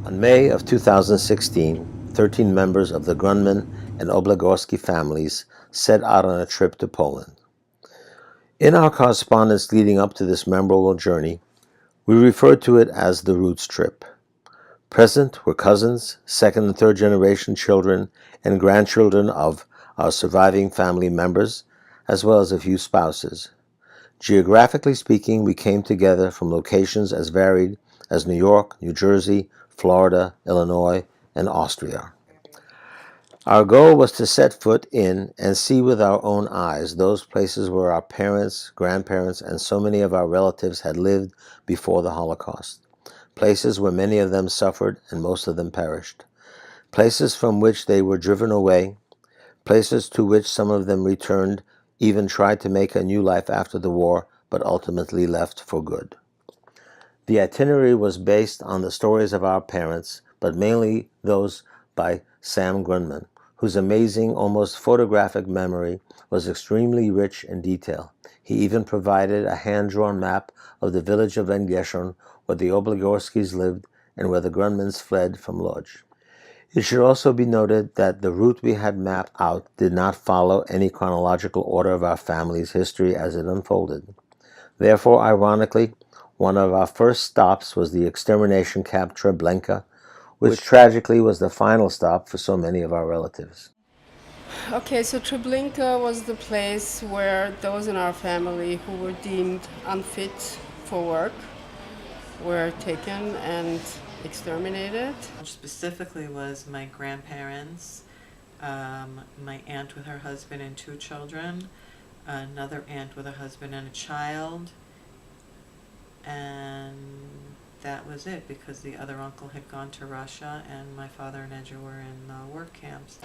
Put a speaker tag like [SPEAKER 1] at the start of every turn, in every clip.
[SPEAKER 1] In May of 2016, 13 members of the Grunman and Oblagorski families set out on a trip to Poland. In our correspondence leading up to this memorable journey, we referred to it as the Roots Trip. Present were cousins, second and third generation children, and grandchildren of our surviving family members, as well as a few spouses. Geographically speaking, we came together from locations as varied as New York, New Jersey, Florida, Illinois, and Austria. Our goal was to set foot in and see with our own eyes those places where our parents, grandparents, and so many of our relatives had lived before the Holocaust. Places where many of them suffered and most of them perished. Places from which they were driven away. Places to which some of them returned, even tried to make a new life after the war, but ultimately left for good. The itinerary was based on the stories of our parents, but mainly those by Sam Grunman, whose amazing, almost photographic memory was extremely rich in detail. He even provided a hand-drawn map of the village of Vengeshon, where the Oblagorskis lived and where the Grunmans fled from Lodz. It should also be noted that the route we had mapped out did not follow any chronological order of our family's history as it unfolded. Therefore, ironically, one of our first stops was the extermination camp Treblinka, which tragically was the final stop for so many of our relatives.
[SPEAKER 2] Okay, so Treblinka was the place where those in our family who were deemed unfit for work were taken and exterminated.
[SPEAKER 3] Specifically was my grandparents, my aunt with her husband and two children, another aunt with a husband and a child, and that was it because the other uncle had gone to Russia and my father and Edja were in work camps.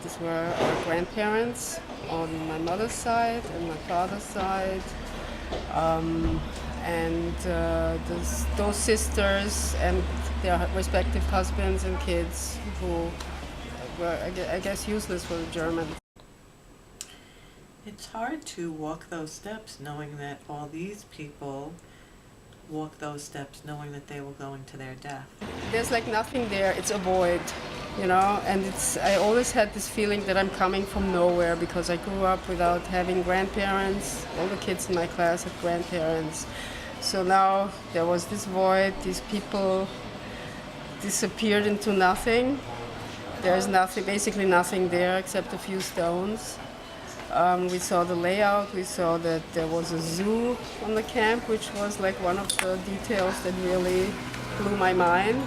[SPEAKER 2] These were our grandparents on my mother's side and my father's side. And those sisters and their respective husbands and kids who were, I guess, useless for the Germans.
[SPEAKER 3] It's hard to walk those steps knowing that all these people walk those steps knowing that they will going to their death.
[SPEAKER 2] There's like nothing there. It's a void, you know. And I always had this feeling that I'm coming from nowhere because I grew up without having grandparents. All the kids in my class had grandparents. So now there was this void. These people disappeared into nothing. There's nothing, basically nothing there except a few stones. We saw the layout. We saw that there was a zoo on the camp, which was like one of the details that really blew my mind,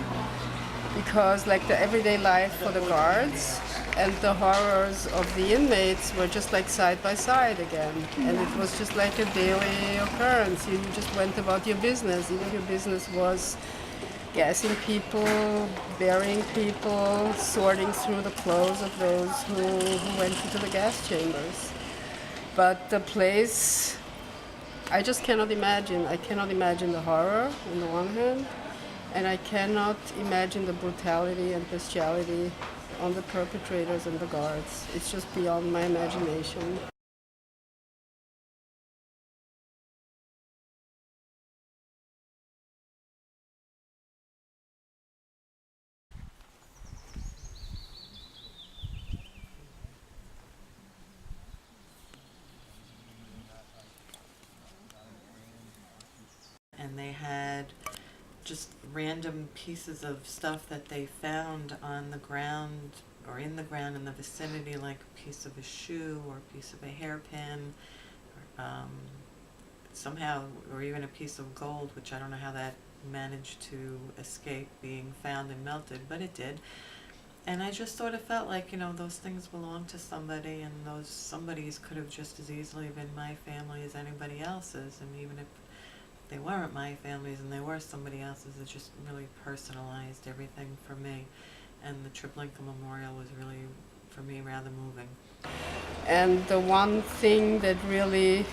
[SPEAKER 2] because like the everyday life for the guards and the horrors of the inmates were just like side by side again, and it was just like a daily occurrence. You just went about your business. Even your business was gassing people, burying people, sorting through the clothes of those who went into the gas chambers. But the place, I just cannot imagine. I cannot imagine the horror on the one hand, and I cannot imagine the brutality and bestiality on the perpetrators and the guards. It's just beyond my imagination.
[SPEAKER 3] And they had just random pieces of stuff that they found on the ground or in the ground in the vicinity, like a piece of a shoe or a piece of a hairpin, somehow, or even a piece of gold, which I don't know how that managed to escape being found and melted, but it did. And I just sort of felt like, those things belong to somebody, and those somebodies could have just as easily been my family as anybody else's. And even if they weren't my families and they were somebody else's, it just really personalized everything for me. And the Treblinka Memorial was really, for me, rather moving.
[SPEAKER 2] And the one thing that really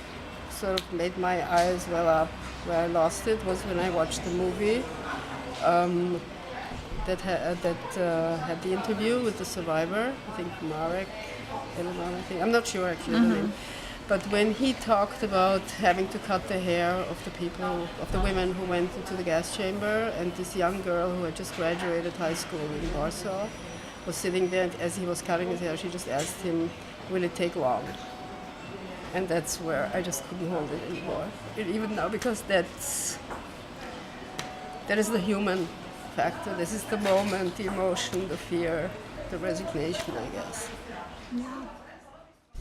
[SPEAKER 2] sort of made my eyes well up where I lost it was when I watched the movie that had the interview with the survivor. I think Marek Eleman, I think. I'm not sure actually the name. But when he talked about having to cut the hair of the people, of the women who went into the gas chamber, and this young girl who had just graduated high school in Warsaw was sitting there, and as he was cutting his hair, she just asked him, "Will it take long?" And that's where I just couldn't hold it anymore. Even now, because that is the human factor. This is the moment, the emotion, the fear, the resignation, I guess.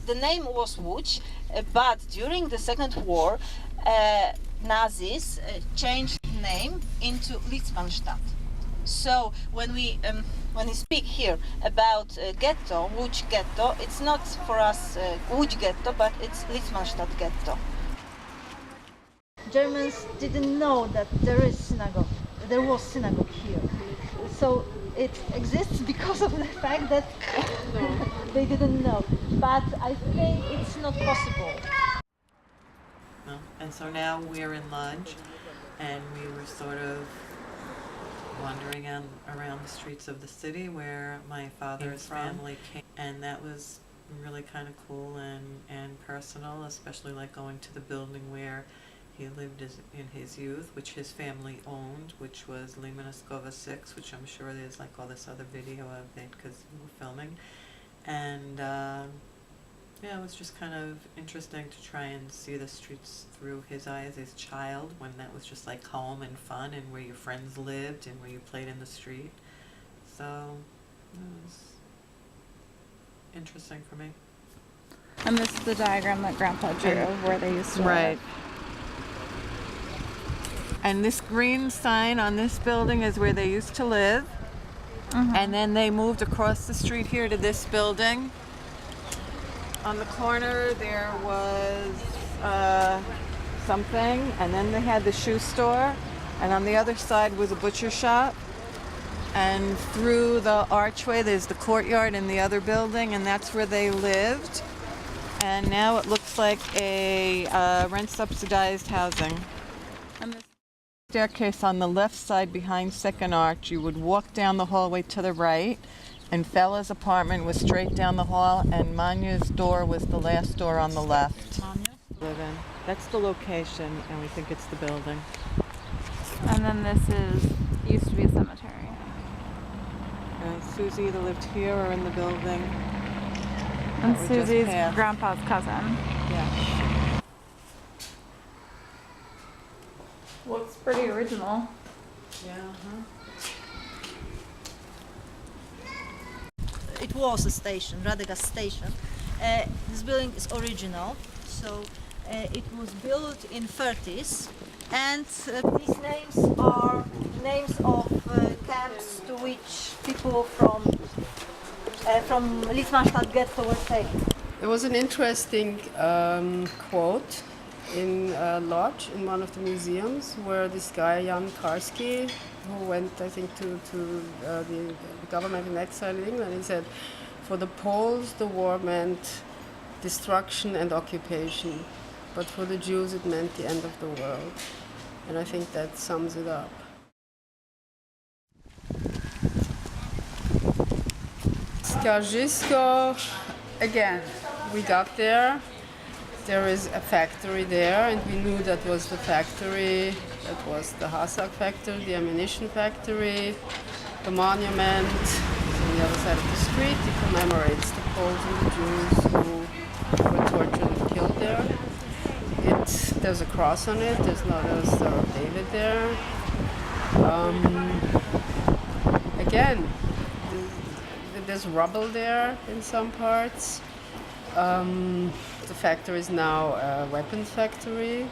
[SPEAKER 4] The name was Łódź, but during the Second War, Nazis changed name into Litzmannstadt. So when we speak here about ghetto, Łódź ghetto, it's not for us Łódź ghetto, but it's Litzmannstadt ghetto.
[SPEAKER 5] Germans didn't know that there is synagogue. There was synagogue here, so it exists because of the fact that they didn't know. But I think it's not possible.
[SPEAKER 3] No? And so now we're in Lodz, and we were sort of wandering around the streets of the city where my father's family came, and that was really kind of cool and personal, especially like going to the building where he lived in his youth, which his family owned, which was Limanoskova 6, which I'm sure there's like all this other video of it because we were filming. And yeah, it was just kind of interesting to try and see the streets through his eyes as a child, when that was just like home and fun and where your friends lived and where you played in the street. So it was interesting for me.
[SPEAKER 6] And this is the diagram that Grandpa drew of where they used to live.
[SPEAKER 3] And this green sign on this building is where they used to live. And then they moved across the street here to this building. On the corner there was something, and then they had the shoe store, and on the other side was a butcher shop. And through the archway there's the courtyard in the other building, and that's where they lived. And now it looks like a rent-subsidized housing. And this staircase on the left side behind Second Arch, you would walk down the hallway to the right, and Fella's apartment was straight down the hall, and Manya's door was the last door on the left. Live in. That's the location, and we think it's the building.
[SPEAKER 6] And then this used to be a cemetery.
[SPEAKER 3] And Susie either lived here or in the building.
[SPEAKER 6] And
[SPEAKER 3] Or just
[SPEAKER 6] Susie's
[SPEAKER 3] past.
[SPEAKER 6] grandpa's cousin.
[SPEAKER 3] Yeah.
[SPEAKER 6] Looks pretty original.
[SPEAKER 3] Yeah.
[SPEAKER 5] It was a station, Radegast station. This building is original, so it was built in 30s, and these names are names of camps to which people from Litzmannstadt ghetto were taken.
[SPEAKER 2] There was an interesting quote in Lodz, in one of the museums, where this guy, Jan Karski, who went, I think, to the government in exile in England, he said, "For the Poles, the war meant destruction and occupation, but for the Jews, it meant the end of the world." And I think that sums it up. Skarżysko, again, we got there. There is a factory there, and we knew that was the factory. That was the Hasak factory, the ammunition factory. The monument is on the other side of the street. It commemorates the Poles and the Jews who were tortured and killed there. There's a cross on it. There's not a Star of David there. Again, there's rubble there in some parts. The factory is now a weapons factory.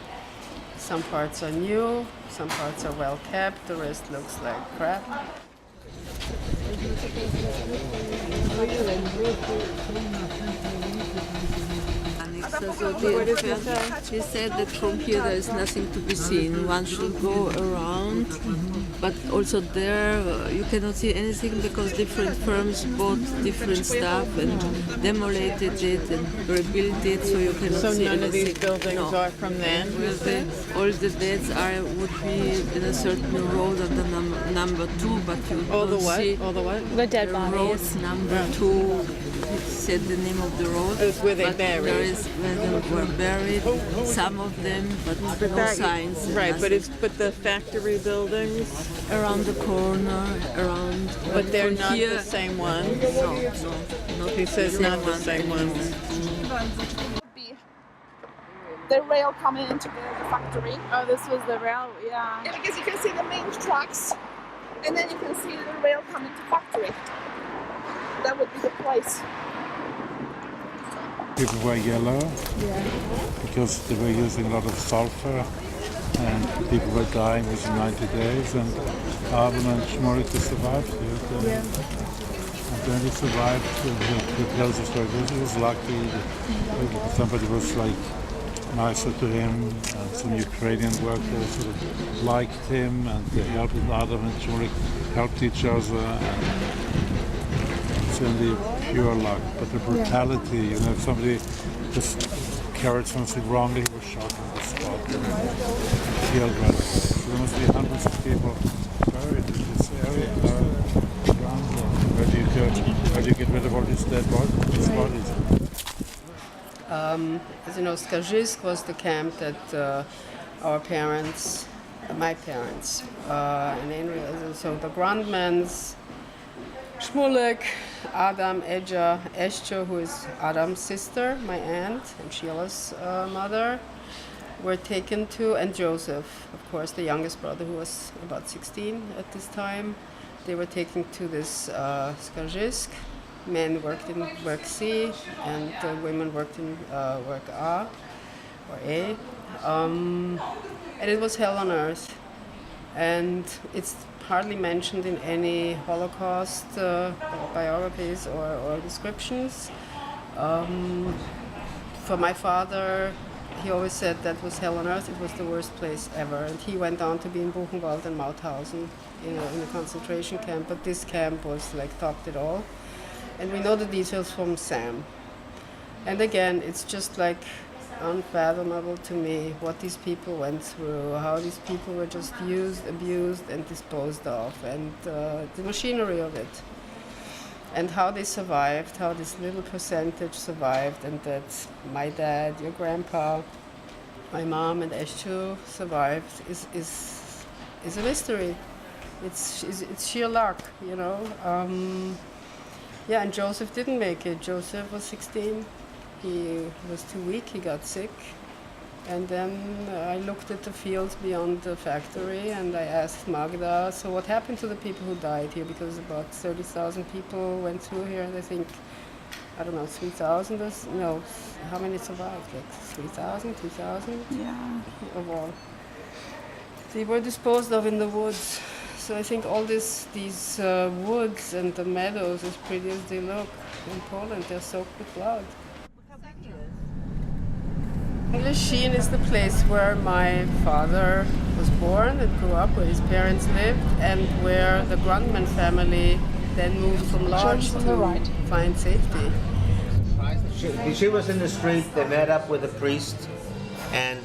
[SPEAKER 2] Some parts are new, some parts are well kept, the rest looks like crap.
[SPEAKER 7] He said that from here there is nothing to be seen. One should go around, but also there you cannot see anything because different firms bought different stuff and demolished it and rebuilt it, so you cannot
[SPEAKER 3] So
[SPEAKER 7] see
[SPEAKER 3] none of these
[SPEAKER 7] anything.
[SPEAKER 3] buildings
[SPEAKER 7] No.
[SPEAKER 3] are from then?
[SPEAKER 7] All the deads would be in a certain road at the number 2, but you
[SPEAKER 3] All the
[SPEAKER 7] don't
[SPEAKER 3] what?
[SPEAKER 7] see
[SPEAKER 3] All the what?
[SPEAKER 6] The dead
[SPEAKER 7] the
[SPEAKER 6] bodies.
[SPEAKER 7] roads number 2 he said the name of the road.
[SPEAKER 3] It's where they
[SPEAKER 7] but
[SPEAKER 3] buried.
[SPEAKER 7] There is where they were buried, some of them, but no signs.
[SPEAKER 3] Right, but
[SPEAKER 7] nothing.
[SPEAKER 3] but the factory buildings,
[SPEAKER 7] Around the corner, around.
[SPEAKER 3] but they're
[SPEAKER 7] from
[SPEAKER 3] not
[SPEAKER 7] here,
[SPEAKER 3] the same ones.
[SPEAKER 7] No,
[SPEAKER 3] He says not the same ones.
[SPEAKER 8] Be the rail coming into the factory.
[SPEAKER 6] Oh, this was the rail. Yeah.
[SPEAKER 8] Yeah, because you can see the main tracks, and then you can see the rail coming to factory. That would be the place.
[SPEAKER 9] People were yellow because they were using a lot of sulfur, and people were dying within 90 days. And Arben and Schmorike survived here. And then he survived. The closest story was he was lucky. That somebody was like nicer to him, and some Ukrainian workers sort of liked him, and they helped Arben and Schmorike helped each other. And it's only pure luck, but the brutality, you know, if somebody just carried something wrongly, he was shot on the spot and killed right away. So there must be hundreds of people buried in this area. Where do you get rid of all these dead bodies?
[SPEAKER 2] As you know, Skaržisk was the camp that our parents, my parents, and Henry, so the Grundmans, Shmulek, Adam, Eja, Escho, who is Adam's sister, my aunt, and Sheila's mother, were taken to, and Joseph, of course, the youngest brother, who was about 16 at this time. They were taken to this Skaržisk. Men worked in work C, and women worked in work A, or A. And it was hell on earth. And it's hardly mentioned in any Holocaust biographies or descriptions. For my father, he always said that was hell on earth. It was the worst place ever. And he went on to be in Buchenwald and Mauthausen, in a concentration camp. But this camp was like topped it all. And we know the details from Sam. And again, it's just like unfathomable to me what these people went through, how these people were just used, abused, and disposed of, and the machinery of it. And how they survived, how this little percentage survived, and that my dad, your grandpa, my mom, and Eschu survived is a mystery. It's sheer luck, you know. Yeah, and Joseph didn't make it. Joseph was 16. He was too weak, he got sick. And then I looked at the fields beyond the factory and I asked Magda, so what happened to the people who died here? Because about 30,000 people went through here, and I think, I don't know, 3,000? No, how many survived? Like 3,000, 2,000?
[SPEAKER 6] Yeah.
[SPEAKER 2] Of all. They were disposed of in the woods. So I think all these woods and the meadows, as pretty as they look in Poland, they're soaked with blood. Leszczyn is the place where my father was born and grew up, where his parents lived, and where the Grundman family then moved from Lodz to find safety.
[SPEAKER 1] She was in the street, they met up with a priest, and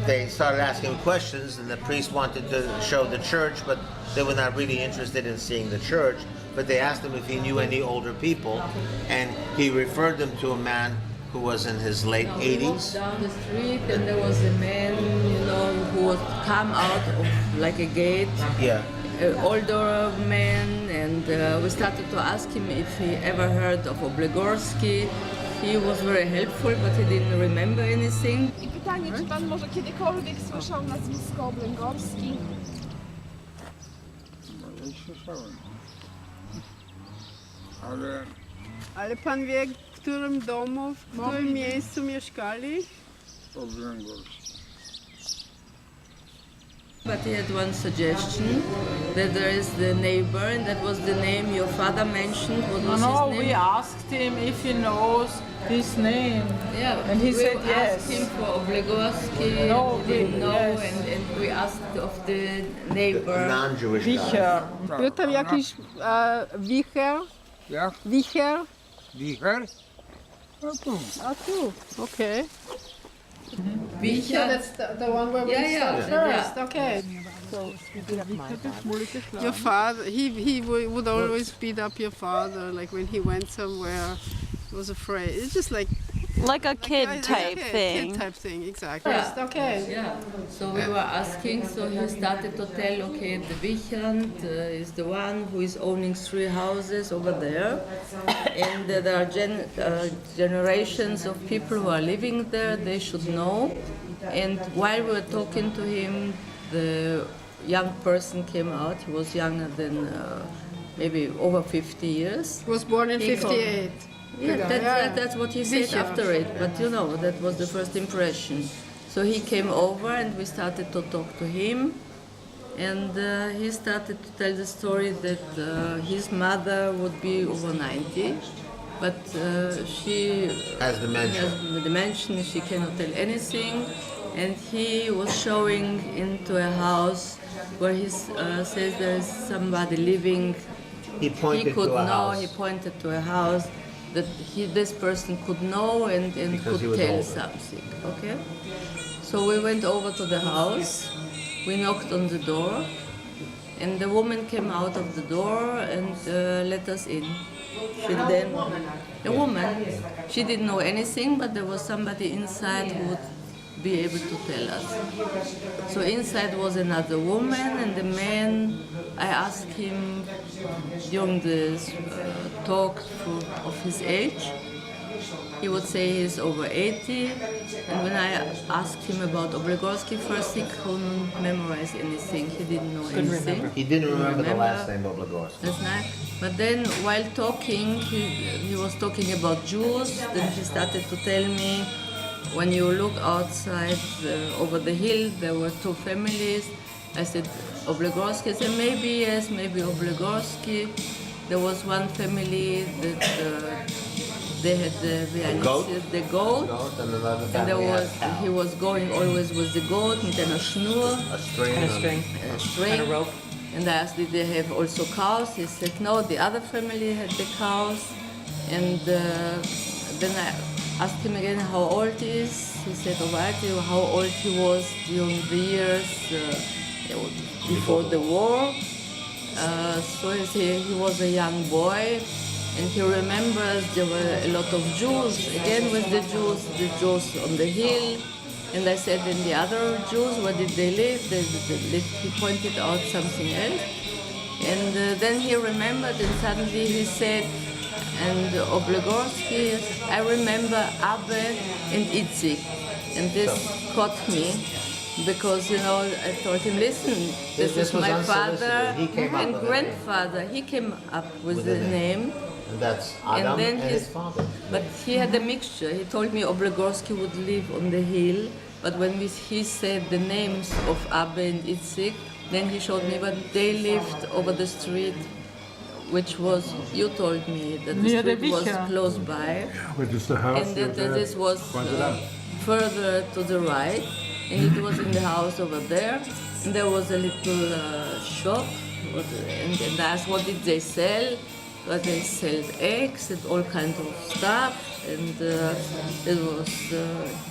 [SPEAKER 1] they started asking questions, and the priest wanted to show the church, but they were not really interested in seeing the church. But they asked him if he knew any older people, and he referred them to a man who was in his late 80s.
[SPEAKER 7] Down the street, and there was a man, you know, who would come out of like a gate.
[SPEAKER 1] Yeah.
[SPEAKER 7] An older man, and we started to ask him if he ever heard of Oblegorsky. He was very helpful, but he didn't remember anything.
[SPEAKER 8] I pytanie, czy pan może kiedykolwiek słyszał nazwisko Oblęgorski?
[SPEAKER 10] Słyszałem.
[SPEAKER 2] Ale pan wie, w którym domu, w którym miejscu mieszkali?
[SPEAKER 10] Oblęgorski.
[SPEAKER 7] But he had one suggestion, that there is the neighbor, and that was the name your father mentioned. What was his name?
[SPEAKER 11] We asked him if he knows his name.
[SPEAKER 7] Yeah,
[SPEAKER 11] and he
[SPEAKER 7] we
[SPEAKER 11] said yes.
[SPEAKER 7] asked him for Oblegorsky,
[SPEAKER 11] No,
[SPEAKER 7] he didn't know,
[SPEAKER 11] yes.
[SPEAKER 7] and we asked of the neighbor.
[SPEAKER 1] Non-Jewish guy.
[SPEAKER 11] Wicher.
[SPEAKER 2] Był tam jakiś wicher?
[SPEAKER 10] Jak?
[SPEAKER 2] Wicher?
[SPEAKER 10] Wicher? No tu.
[SPEAKER 2] A tu, okay.
[SPEAKER 7] Wicher.
[SPEAKER 2] So that's the one where we
[SPEAKER 7] Yeah,
[SPEAKER 2] stopped
[SPEAKER 7] yeah,
[SPEAKER 2] first, okay. Your father, would always beat up your father, like when he went somewhere, was afraid. It's just like
[SPEAKER 6] Like a kid type thing.
[SPEAKER 2] Kid type thing, exactly. Yes, okay.
[SPEAKER 7] Yeah, so we were asking, so he started to tell, okay, the Wichand is the one who is owning 3 houses over there, and there are generations of people who are living there, they should know. And while we were talking to him, the young person came out, he was younger than maybe over 50 years.
[SPEAKER 2] He was born in 58.
[SPEAKER 7] Yeah, that's what he said after it, but you know, that was the first impression. So he came over and we started to talk to him, and he started to tell the story that his mother would be over 90, but she
[SPEAKER 1] Has dementia.
[SPEAKER 7] has dementia, she cannot tell anything, and he was showing into a house where he says there is somebody living.
[SPEAKER 1] He pointed
[SPEAKER 7] He could
[SPEAKER 1] to a
[SPEAKER 7] know,
[SPEAKER 1] house.
[SPEAKER 7] he pointed to a house that this person could know and
[SPEAKER 1] Because he
[SPEAKER 7] could
[SPEAKER 1] was
[SPEAKER 7] tell
[SPEAKER 1] older.
[SPEAKER 7] something, okay? So we went over to the house, we knocked on the door, and the woman came out of the door and let us in. She then, the woman, she didn't know anything, but there was somebody inside who would be able to tell us. So inside was another woman, and the man, I asked him during this talk of his age. He would say he's over 80, and when I asked him about Oblegorsky, first he couldn't memorize anything, he didn't know anything.
[SPEAKER 1] He didn't remember the last name of Oblegorsky.
[SPEAKER 7] That's nice. But then while talking, he was talking about Jews, then he started to tell me, when you look outside over the hill, there were 2 families. I said, Oblegorsky? He said, maybe yes, maybe Oblegorsky. There was one family that they had the goat,
[SPEAKER 1] And another
[SPEAKER 7] and there
[SPEAKER 1] family had
[SPEAKER 7] was
[SPEAKER 1] a cow.
[SPEAKER 7] he was going always with the goat and then a schnur,
[SPEAKER 1] A string.
[SPEAKER 7] a string, and a rope. And I asked, did they have also cows? He said, no, the other family had the cows. And then I asked him again how old he is. He said, oh, right, how old he was during the years before the war. So he was a young boy, and he remembers there were a lot of Jews, again with the Jews on the hill. And I said, and the other Jews, where did they live? He pointed out something else. And then he remembered, and suddenly he said, and Oblegorsky, I remember Abbe and Itzik. And this caught me, because, you know, I told him, listen, this
[SPEAKER 1] This
[SPEAKER 7] is
[SPEAKER 1] was
[SPEAKER 7] my
[SPEAKER 1] unsolicited.
[SPEAKER 7] father
[SPEAKER 1] He came up
[SPEAKER 7] and
[SPEAKER 1] with a
[SPEAKER 7] grandfather. He came up with the name.
[SPEAKER 1] And that's Adam
[SPEAKER 7] then
[SPEAKER 1] and his father.
[SPEAKER 7] But he had a mixture. He told me Oblegorsky would live on the hill, but when he said the names of Abbe and Itzik, then he showed me, but they lived over the street, which was, you told me that the
[SPEAKER 11] Near the
[SPEAKER 7] street was
[SPEAKER 11] Vicha.
[SPEAKER 7] close by,
[SPEAKER 9] But it's the house.
[SPEAKER 7] and that this was further to the right, and it was in the house over there, and there was a little shop, and I asked, what did they sell? But they sold eggs and all kinds of stuff, and it was,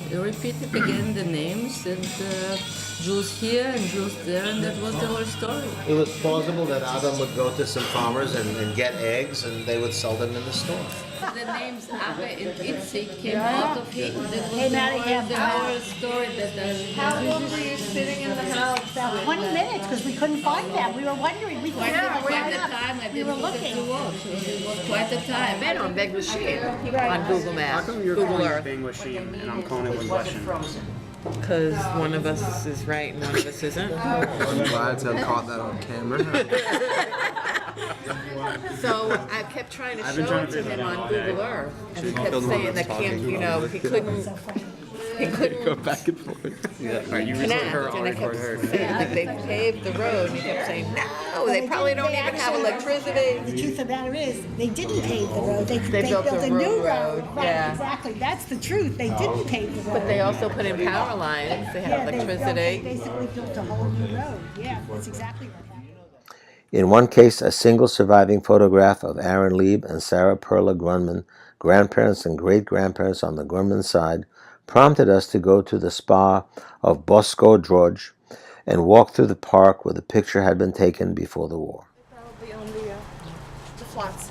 [SPEAKER 7] they repeated again the names, and Jews here and Jews there, and that was the whole story.
[SPEAKER 1] It was plausible that Adam would go to some farmers and get eggs, and they would sell them in the store.
[SPEAKER 7] The names Abbe and Itzik came out of him. That was the whole story that
[SPEAKER 12] How long were you sitting in the house? About 20 minutes, because we couldn't find them. We were wondering. We
[SPEAKER 7] quite a time. I
[SPEAKER 12] We were
[SPEAKER 7] didn't look at
[SPEAKER 12] looking.
[SPEAKER 7] the watch. It was quite a time.
[SPEAKER 13] on Big Machine on Google Maps.
[SPEAKER 14] How come you're
[SPEAKER 13] Google
[SPEAKER 14] calling
[SPEAKER 13] Earth.
[SPEAKER 14] it Bing Machine and I'm calling it Washington?
[SPEAKER 13] Because one of us is right and one of us isn't.
[SPEAKER 15] I'm glad to have caught that on camera.
[SPEAKER 13] So I kept trying to
[SPEAKER 14] I've been
[SPEAKER 13] show
[SPEAKER 14] trying
[SPEAKER 13] it
[SPEAKER 14] to
[SPEAKER 13] to
[SPEAKER 14] figure
[SPEAKER 13] him
[SPEAKER 14] that
[SPEAKER 13] on
[SPEAKER 14] out all day.
[SPEAKER 13] Google Earth, and he
[SPEAKER 15] Just
[SPEAKER 13] kept
[SPEAKER 15] killed one
[SPEAKER 13] saying
[SPEAKER 15] that's
[SPEAKER 13] that can't,
[SPEAKER 15] talking.
[SPEAKER 13] you know, he couldn't
[SPEAKER 15] Go back and forth.
[SPEAKER 14] Alright, you record her,
[SPEAKER 13] connect.
[SPEAKER 14] I'll
[SPEAKER 13] And I
[SPEAKER 14] record
[SPEAKER 13] kept
[SPEAKER 14] her.
[SPEAKER 13] saying like they paved the road, and he kept saying, no, they probably don't even have electricity.
[SPEAKER 12] The truth of the matter is, they didn't pave the road. They
[SPEAKER 13] built
[SPEAKER 12] built
[SPEAKER 13] a
[SPEAKER 12] a new
[SPEAKER 13] road,
[SPEAKER 12] road. Right,
[SPEAKER 13] yeah.
[SPEAKER 12] exactly. That's the truth. They didn't pave the road.
[SPEAKER 13] But they also put in power lines, they had
[SPEAKER 12] They
[SPEAKER 13] electricity.
[SPEAKER 12] basically built a whole new road. Yeah, that's exactly what happened.
[SPEAKER 1] In one case, a single surviving photograph of Aaron Lieb and Sarah Perla Grunman, grandparents and great-grandparents on the Grunman side, prompted us to go to the spa of Bosko Droj and walked through the park where the picture had been taken before the war.
[SPEAKER 8] Probably on the flats.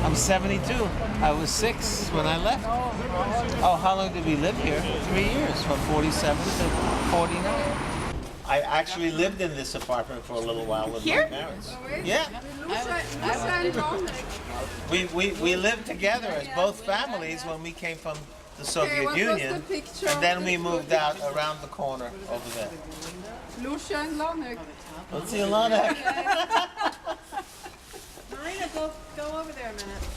[SPEAKER 16] I'm 72. I was 6 when I left. Oh, how long did we live here? 3 years, from 47 to 49. I actually lived in this apartment for a little while with my parents. Yeah. We lived together as both families when we came from the Soviet Union. And then we moved out around the corner over there.
[SPEAKER 2] Lucia and Lonek.
[SPEAKER 16] Let's see Lonek.
[SPEAKER 3] Marina, go over there a minute.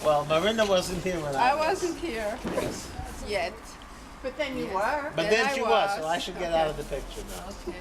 [SPEAKER 16] Well, Marina wasn't here when
[SPEAKER 2] I wasn't here yet.
[SPEAKER 3] But then you were.
[SPEAKER 16] But then she was, so I should get out of the picture now.
[SPEAKER 2] Okay.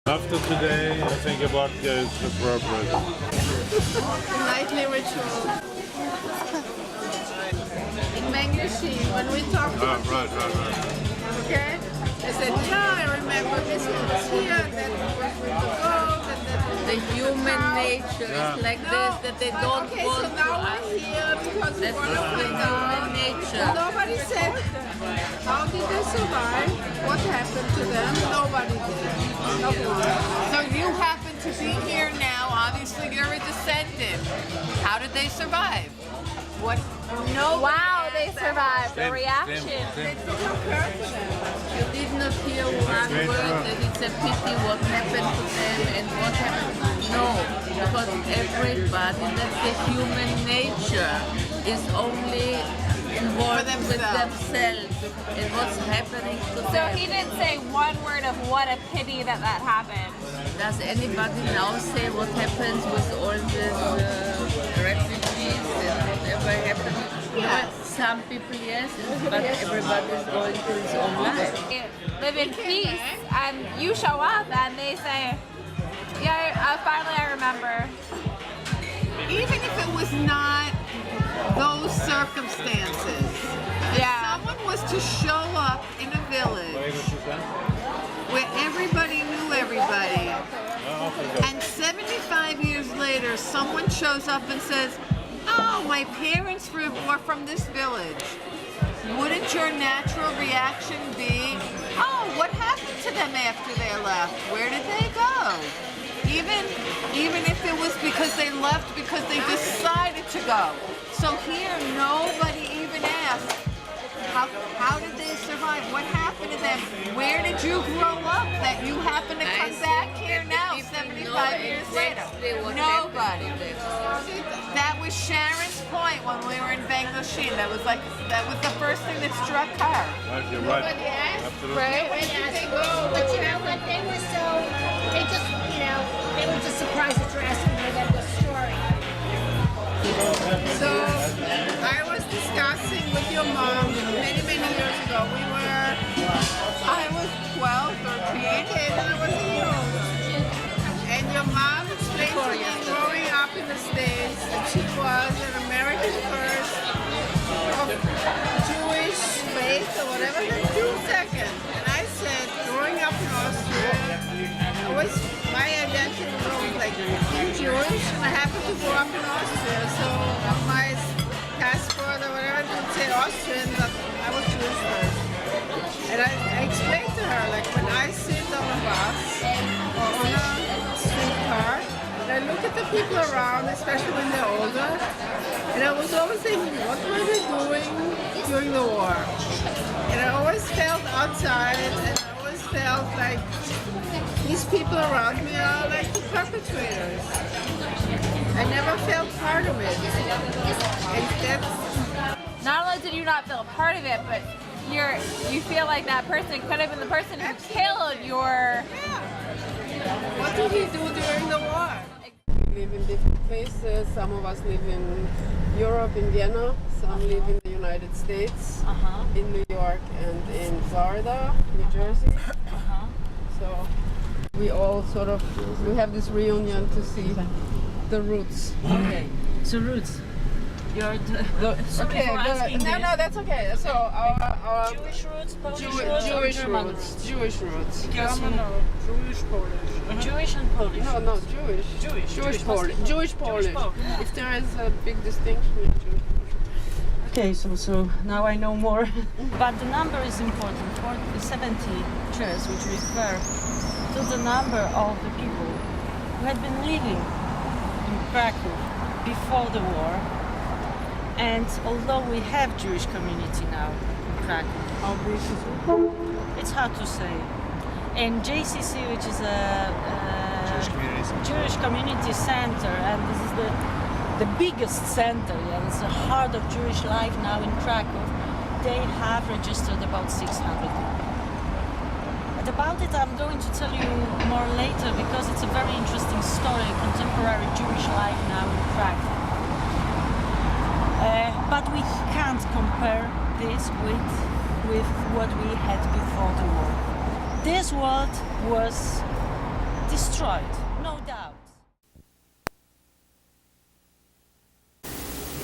[SPEAKER 9] After today, I think a vodka is appropriate.
[SPEAKER 2] Nightly ritual. In Mangushi, when we talked about
[SPEAKER 9] Right.
[SPEAKER 2] okay? I said, yeah, I remember this was here, that was with the goat, and that
[SPEAKER 7] The human nature is like this, that they don't
[SPEAKER 2] okay,
[SPEAKER 7] want
[SPEAKER 2] so now
[SPEAKER 7] to
[SPEAKER 2] we're here because we
[SPEAKER 7] That's
[SPEAKER 2] want to
[SPEAKER 7] the
[SPEAKER 2] find out.
[SPEAKER 7] human nature.
[SPEAKER 2] Nobody said, how did they survive? What happened to them? Nobody did. Not one.
[SPEAKER 13] So you happen to be here now. Obviously, you're a descendant. How did they survive? What? No.
[SPEAKER 6] Wow, they survived. The reaction.
[SPEAKER 7] You did not hear one word that it's a pity what happened to them and what happened. No, because everybody, that's the human nature, is only involved with themselves and what's happening to them.
[SPEAKER 6] So he didn't say one word of what a pity that that happened.
[SPEAKER 7] Does anybody now say what happens with all these refugees and whatever happens?
[SPEAKER 6] Yes.
[SPEAKER 7] Some people, yes, but everybody is going to his own life.
[SPEAKER 6] Live in peace, and you show up and they say, yeah, finally I remember.
[SPEAKER 13] Even if it was not those circumstances, if someone was to show up in a village where everybody knew everybody, and 75 years later someone shows up and says, oh, my parents were from this village, wouldn't your natural reaction be, oh, what happened to them after they left? Where did they go? Even if it was because they left because they decided to go. So here, nobody even asked, how did they survive? What happened to them? Where did you grow up that you happen to come back here now, 75 years later? Nobody. That was Sharon's point when we were in Bangladesh. That was the first thing that struck her.
[SPEAKER 9] You're right.
[SPEAKER 12] Nobody asked,
[SPEAKER 9] Absolutely.
[SPEAKER 12] where did they go? But you know what, they were just surprised that you're asking me that the story.
[SPEAKER 2] So I was discussing with your mom many years ago. I was 12, 13, and I was a year older. And your mom explained to me growing up in the States that she was an American first of Jewish faith or whatever, then Jew second. And I said, growing up in Austria, my identity was always like Jewish, and I happened to grow up in Austria, so my passport or whatever would say Austrian, but I was Jewish first. And I explained to her, like when I sit on a bus or on a streetcar, and I look at the people around, especially when they're older, and I was always thinking, what were they doing during the war? And I always felt outside, and I always felt like these people around me are like the perpetrators. I never felt part of it. And that's...
[SPEAKER 6] Not only did you not feel a part of it, but you feel like that person could have been the person who killed your...
[SPEAKER 2] What did he do during the war? live in different places. Some of us live in Europe, in Vienna. Some live in the United States, in New York and in Florida, New Jersey. So we all sort of, we have this reunion to see the roots.
[SPEAKER 5] Okay, so roots. You're sorry for asking
[SPEAKER 2] no,
[SPEAKER 5] this.
[SPEAKER 2] no, that's okay. So our
[SPEAKER 5] Jewish roots, Polish roots, or
[SPEAKER 2] Jewish
[SPEAKER 5] German
[SPEAKER 2] roots, Jewish roots.
[SPEAKER 5] German or
[SPEAKER 11] Jewish Polish.
[SPEAKER 5] Jewish and Polish.
[SPEAKER 2] No, Jewish. Jewish Polish. Jewish Polish. If there is a big distinction in Jewish.
[SPEAKER 5] Okay, so now I know more. But the number is important. 70 chairs, which refer to the number of the people who had been living in Krakow before the war. And although we have Jewish community now in Krakow,
[SPEAKER 2] how big is it?
[SPEAKER 5] It's hard to say. And JCC, which is a Jewish community center, and this is the biggest center, and it's the heart of Jewish life now in Krakow, they have registered about 600 people. And about it I'm going to tell you more later because it's a very interesting story, contemporary Jewish life now in Krakow. But we can't compare this with what we had before the war. This world was destroyed, no doubt.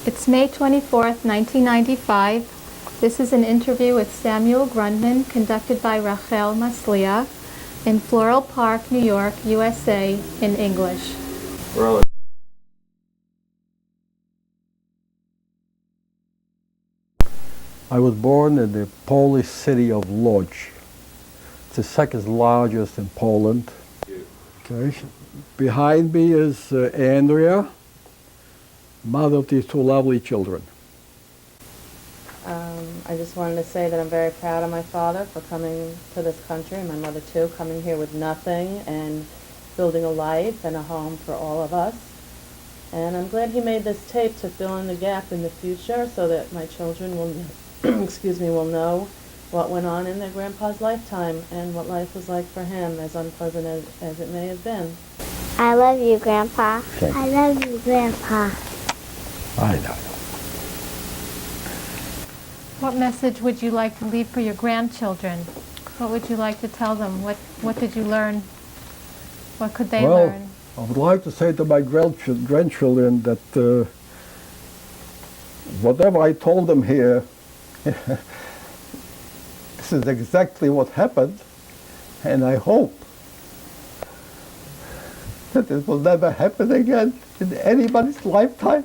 [SPEAKER 17] It's May 24th, 1995. This is an interview with Samuel Grundman conducted by Rachel Maslia in Floral Park, New York, USA, in English.
[SPEAKER 18] I was born in the Polish city of Łódź. It's the second largest in Poland. Okay. Behind me is Andrea, mother of these two lovely children.
[SPEAKER 19] I just wanted to say that I'm very proud of my father for coming to this country, and my mother too, coming here with nothing and building a life and a home for all of us. And I'm glad he made this tape to fill in the gap in the future so that my children will will know what went on in their grandpa's lifetime and what life was like for him, as unpleasant as it may have been.
[SPEAKER 20] I love you, Grandpa.
[SPEAKER 18] Thank you.
[SPEAKER 20] I love you, Grandpa.
[SPEAKER 18] I know.
[SPEAKER 17] What message would you like to leave for your grandchildren? What would you like to tell them? What did you learn? What could they learn?
[SPEAKER 18] I would like to say to my grandchildren that whatever I told them here, this is exactly what happened, and I hope that it will never happen again in anybody's lifetime.